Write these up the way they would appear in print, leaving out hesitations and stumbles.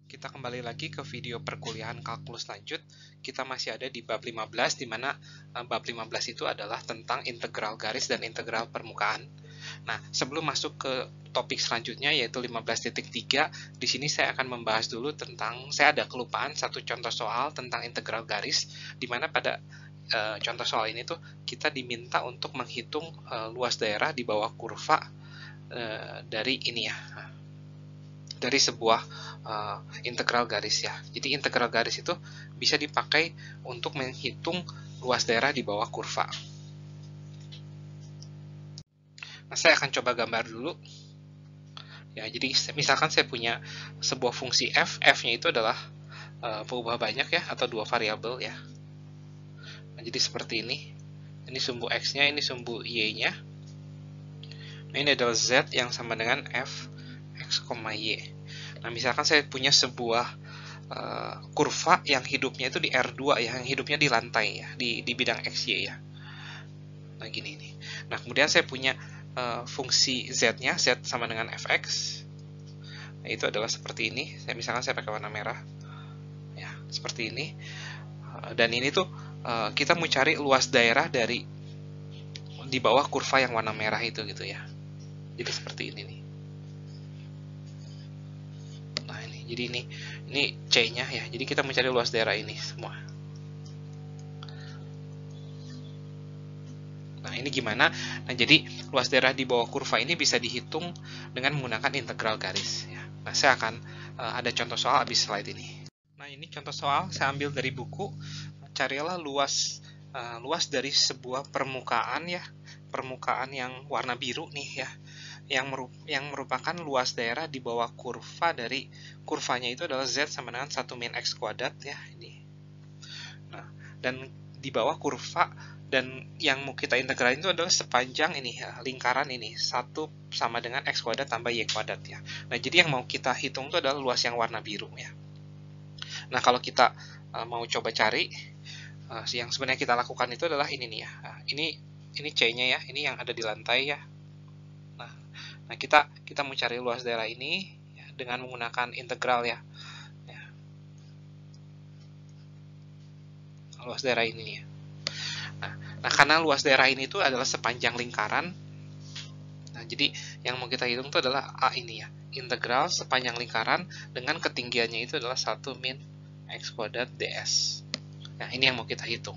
Kita kembali lagi ke video perkuliahan kalkulus lanjut. Kita masih ada di bab 15, di mana bab 15 itu adalah tentang integral garis dan integral permukaan. Nah, sebelum masuk ke topik selanjutnya, yaitu 15.3, di sini saya akan membahas dulu tentang, saya ada kelupaan satu contoh soal tentang integral garis, di mana pada contoh soal ini tuh kita diminta untuk menghitung luas daerah di bawah kurva dari ini ya, dari sebuah integral garis ya. Jadi integral garis itu bisa dipakai untuk menghitung luas daerah di bawah kurva. Nah, saya akan coba gambar dulu. Ya, jadi misalkan saya punya sebuah fungsi f, f-nya itu adalah pengubah banyak ya, atau dua variabel ya. Nah, jadi seperti ini. Ini sumbu x-nya, ini sumbu y-nya. Nah, ini adalah z yang sama dengan f x, y. Nah, misalkan saya punya sebuah kurva yang hidupnya itu di R2 ya, yang hidupnya di lantai ya, di bidang XY ya. Nah, gini nih. Nah, kemudian saya punya fungsi Z-nya, Z sama dengan fx. Nah, itu adalah seperti ini. Misalkan saya pakai warna merah. Ya, seperti ini. Dan ini tuh kita mau cari luas daerah dari di bawah kurva yang warna merah itu gitu ya. Jadi seperti ini nih. Jadi ini C-nya ya. Jadi kita mencari luas daerah ini semua. Nah, ini gimana? Nah, jadi luas daerah di bawah kurva ini bisa dihitung dengan menggunakan integral garis ya. Nah, saya akan ada contoh soal habis slide ini. Nah, ini contoh soal saya ambil dari buku. Carilah luas dari sebuah permukaan ya. Permukaan yang warna biru nih ya. Yang merupakan luas daerah di bawah kurva dari kurvanya itu adalah Z sama dengan 1 min X kuadrat ya ini. Nah, dan di bawah kurva dan yang mau kita integralin itu adalah sepanjang ini ya, lingkaran ini 1 sama dengan X kuadrat tambah Y kuadrat ya. Nah, jadi yang mau kita hitung itu adalah luas yang warna biru ya. Nah, kalau kita mau coba cari yang sebenarnya kita lakukan itu adalah ini nih ya. Nah, ini C-nya ya, ini yang ada di lantai ya. Nah, kita mau cari luas daerah ini ya, dengan menggunakan integral ya. Luas daerah ini ya. Nah, karena luas daerah ini itu adalah sepanjang lingkaran. Nah, jadi yang mau kita hitung itu adalah A ini ya. Integral sepanjang lingkaran dengan ketinggiannya itu adalah 1 min X kuadrat ds. Nah, ini yang mau kita hitung.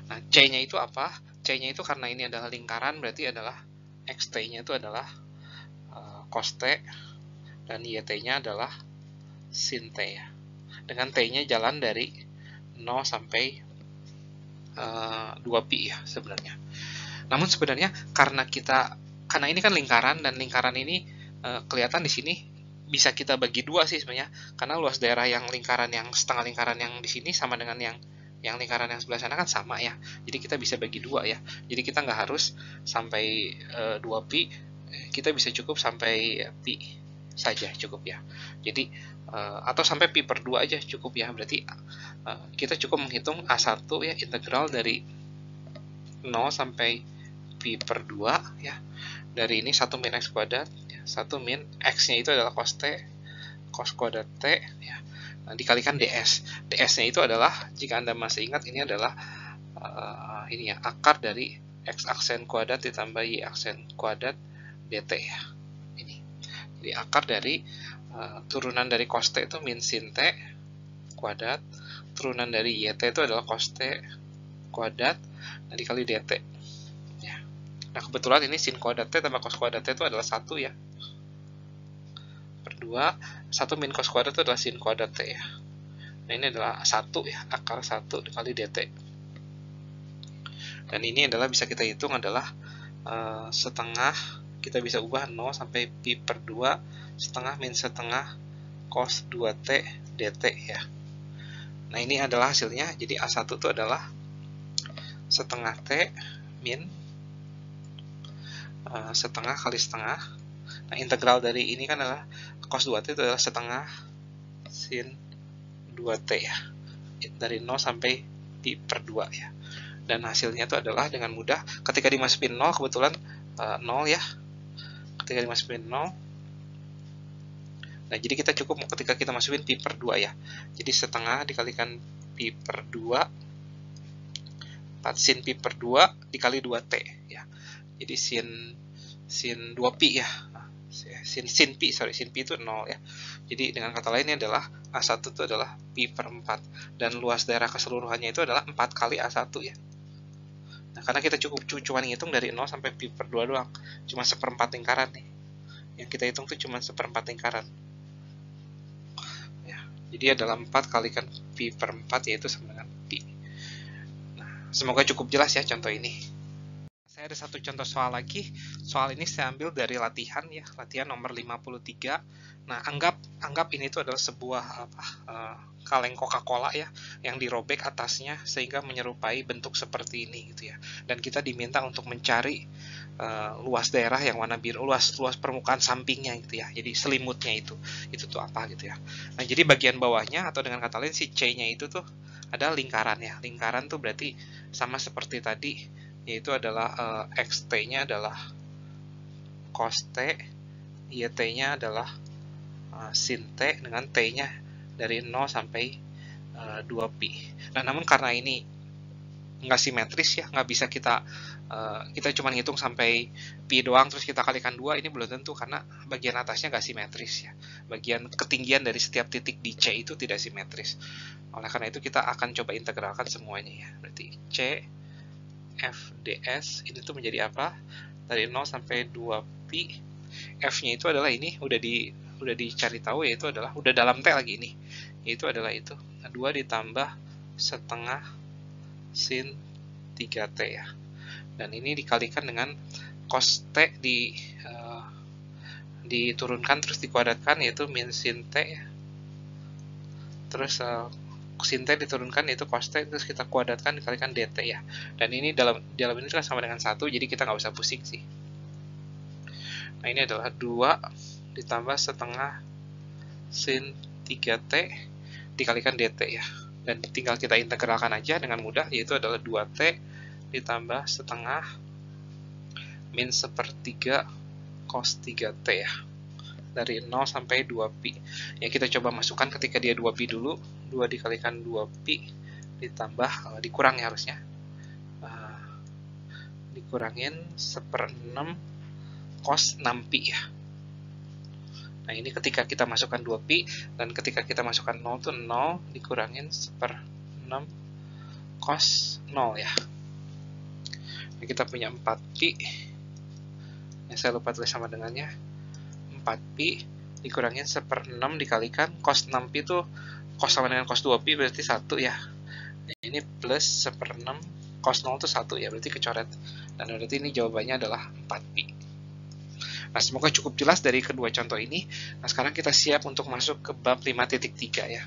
Nah, C-nya itu apa? C-nya itu karena ini adalah lingkaran, berarti adalah XT-nya itu adalah cos T, dan YT-nya adalah sin T ya. Dengan T-nya jalan dari 0 sampai 2pi ya sebenarnya. Namun sebenarnya karena ini kan lingkaran, dan lingkaran ini kelihatan di sini bisa kita bagi dua sih sebenarnya, karena luas daerah yang lingkaran yang setengah lingkaran yang di sini sama dengan yang lingkaran yang sebelah sana kan sama ya. Jadi kita bisa bagi dua ya. Jadi kita nggak harus sampai 2pi, kita bisa cukup sampai pi saja cukup ya. Jadi atau sampai pi per 2 aja cukup ya. Berarti kita cukup menghitung A1 ya, integral dari 0 sampai pi per 2 ya. Dari ini 1 min X kuadrat ya. 1 min X-nya itu adalah cos T, cos kuadrat T ya. Nah, dikalikan ds. ds-nya itu adalah, jika Anda masih ingat, ini adalah ini ya, akar dari X aksen kuadrat ditambah Y aksen kuadrat dt ya. Ini. Jadi akar dari turunan dari cos T itu min sin T kuadrat, turunan dari YT itu adalah cos T kuadrat, nah dikali dt ya. Nah, kebetulan ini sin kuadrat T tambah cos kuadrat T itu adalah 1 ya, per 2, 1 min cos kuadrat itu adalah sin kuadrat T ya. Nah, ini adalah 1 ya, akar 1 dikali dt. Dan ini adalah bisa kita hitung adalah setengah, kita bisa ubah 0 sampai pi per 2 setengah min setengah cos 2t dt ya. Nah, ini adalah hasilnya. Jadi A1 itu adalah setengah T min setengah kali setengah. Nah, integral dari ini kan adalah cos 2t itu adalah setengah sin 2t ya. Dari 0 sampai pi per 2 ya. Dan hasilnya itu adalah dengan mudah ketika dimasukin 0, kebetulan 0 ya. Ketika dimasukin 0, Nah, jadi kita cukup ketika kita masukin pi per 2 ya. Jadi setengah dikalikan pi per 2, 4 sin pi per 2 dikali 2t ya. Jadi sin 2 pi ya. Sin pi itu 0 ya. Jadi dengan kata lain ini adalah A1 itu adalah pi per 4 dan luas daerah keseluruhannya itu adalah 4 kali A1 ya. Nah, karena kita cuma ngitung dari 0 sampai pi per 2 doang, cuma seperempat lingkaran nih. Yang kita hitung tuh cuma seperempat lingkaran. Ya, jadi adalah 4 kalikan pi per 4 yaitu sama dengan pi. Nah, semoga cukup jelas ya contoh ini. Saya ada satu contoh soal lagi. Soal ini saya ambil dari latihan ya, latihan nomor 53. Nah, anggap ini tuh adalah sebuah kaleng Coca-Cola ya, yang dirobek atasnya sehingga menyerupai bentuk seperti ini gitu ya. Dan kita diminta untuk mencari luas daerah yang warna biru, luas permukaan sampingnya gitu ya. Jadi selimutnya itu tuh apa gitu ya. Nah, jadi bagian bawahnya atau dengan kata lain si C-nya itu tuh ada lingkaran ya. Lingkaran tuh berarti sama seperti tadi, yaitu adalah xt-nya adalah cos t, yt-nya adalah sin t dengan t-nya dari 0 sampai 2pi. Nah, namun karena ini nggak simetris ya, nggak bisa kita cuma ngitung sampai pi doang terus kita kalikan 2, ini belum tentu karena bagian atasnya nggak simetris ya. Bagian ketinggian dari setiap titik di C itu tidak simetris. Oleh karena itu kita akan coba integralkan semuanya ya. Berarti C f ds ini tuh menjadi apa? Dari 0 sampai 2pi. F-nya itu adalah ini udah dicari tahu, yaitu adalah udah dalam T lagi ini. Yaitu adalah itu 2 ditambah setengah sin 3T ya. Dan ini dikalikan dengan cos T diturunkan terus dikuadratkan, yaitu min sin T ya. Terus sin T diturunkan yaitu cos T, terus kita kuadratkan dikalikan dt ya. Dan ini dalam ini kan sama dengan 1, jadi kita nggak usah pusing sih. Nah, ini adalah 2 ditambah setengah sin 3t dikalikan dt ya. Dan tinggal kita integralkan aja dengan mudah, yaitu adalah 2t ditambah setengah min sepertiga cos 3t ya. Dari 0 sampai 2pi. Ya, kita coba masukkan ketika dia 2pi dulu. 2 dikalikan 2pi ditambah, dikurang ya harusnya. Dikurangin 1/6 cos 6pi ya. Nah, ini ketika kita masukkan 2pi, dan ketika kita masukkan 0 itu 0 dikurangin 1/6 cos 0 ya. Nah, kita punya 4pi. Yang saya lupa tulis sama dengannya. 4pi dikurangin 1/6 dikalikan cos 6pi itu cos sama dengan cos 2pi berarti 1 ya. Nah, ini plus 1/6 cos 0 itu 1 ya, berarti kecoret. Dan berarti ini jawabannya adalah 4pi. Nah, semoga cukup jelas dari kedua contoh ini. Nah, sekarang kita siap untuk masuk ke bab 5.3 ya.